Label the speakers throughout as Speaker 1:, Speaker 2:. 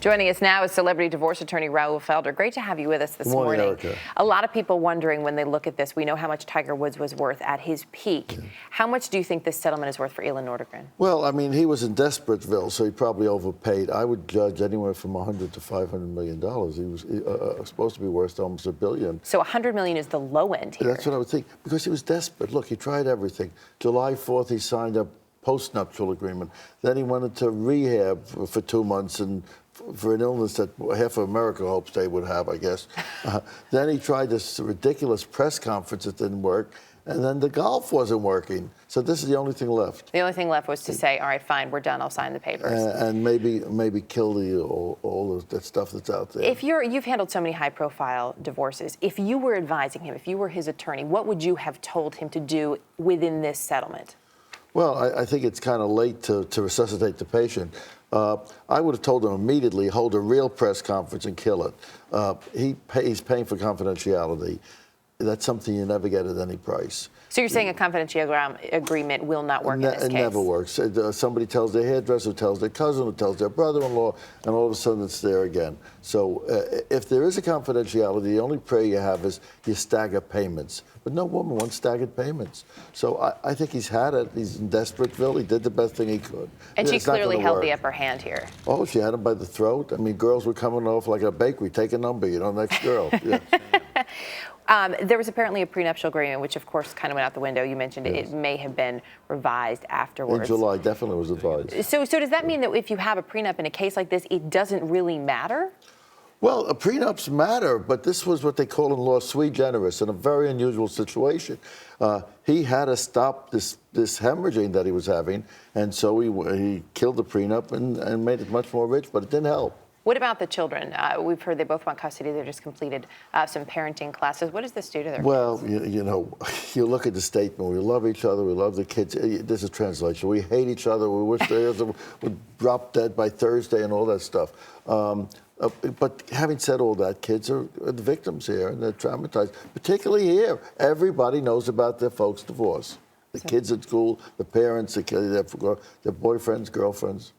Speaker 1: Joining us now is celebrity divorce attorney Raoul Felder. Great to have you with us this
Speaker 2: morning.
Speaker 1: morning. A lot of people wondering when they look at this, we know how much Tiger Woods was worth at his peak. Yeah. How much do you think this settlement is worth for Elin?
Speaker 2: Well, I mean, he was in Desperateville, so he probably overpaid. I would judge anywhere from $100 to $500 million. He was supposed to be worth almost $1 billion.
Speaker 1: So $100 million is the low end here.
Speaker 2: That's what I would think, because he was desperate. Look, he tried everything. July 4th, he signed a post-nuptial agreement. Then he went into rehab for 2 months and for an illness that half of America hopes they would have, I guess. Then he tried this ridiculous press conference that didn't work. And then the golf wasn't working. So this is the only thing left.
Speaker 1: The only thing left was to say, all right, fine, we're done, I'll sign the papers.
Speaker 2: And maybe kill all of that stuff that's out there.
Speaker 1: If you've handled so many high-profile divorces, if you were advising him, if you were his attorney, what would you have told him to do within this settlement?
Speaker 2: Well, I think it's kind of late to resuscitate the patient. I would have told him immediately, hold a real press conference and kill it. He's paying for confidentiality. That's something you never get at any price.
Speaker 1: So you're saying a confidentiality agreement will not work in this case?
Speaker 2: It never works. Somebody tells their hairdresser, tells their cousin, who tells their brother-in-law, and all of a sudden it's there again. So if there is a confidentiality, the only prayer you have is you stagger payments. But no woman wants staggered payments. So I think he's had it. He's in Desperateville. He did the best thing he could.
Speaker 1: And she clearly held the upper hand here.
Speaker 2: Oh, she had him by the throat. I mean, girls were coming off like a bakery. Take a number, next girl. Yeah.
Speaker 1: There was apparently a prenuptial agreement, which of course kind of went out the window. You mentioned it may have been revised afterwards.
Speaker 2: In July, definitely was revised.
Speaker 1: So does that mean that if you have a prenup in a case like this, it doesn't really matter?
Speaker 2: Well, prenups matter, but this was what they call in law sui generis, in a very unusual situation. He had to stop this hemorrhaging that he was having, and so he killed the prenup and made it much more rich, but it didn't help.
Speaker 1: What about the children? We've heard they both want custody. They just completed some parenting classes. What does this do to their
Speaker 2: kids?
Speaker 1: Well,
Speaker 2: you look at the statement. We love each other. We love the kids. This is translation. We hate each other. We wish they would drop dead by Thursday and all that stuff. But having said all that, kids are the victims here, and they're traumatized, particularly here. Everybody knows about their folks' divorce. The kids at school, the parents, their boyfriends, girlfriends.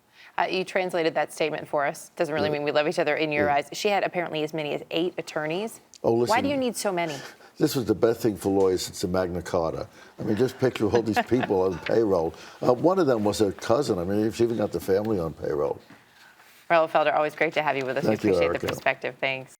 Speaker 1: You translated that statement for us. Doesn't really mean we love each other in your eyes. She had apparently as many as 8 attorneys.
Speaker 2: Oh, listen.
Speaker 1: Why do you need so many?
Speaker 2: This was the best thing for lawyers since the Magna Carta. I mean, just picture all these people on payroll. One of them was her cousin. I mean, she even got the family on payroll.
Speaker 1: Raoul Felder, always great to have you with us.
Speaker 2: Thank
Speaker 1: We appreciate
Speaker 2: you,
Speaker 1: the perspective. Thanks.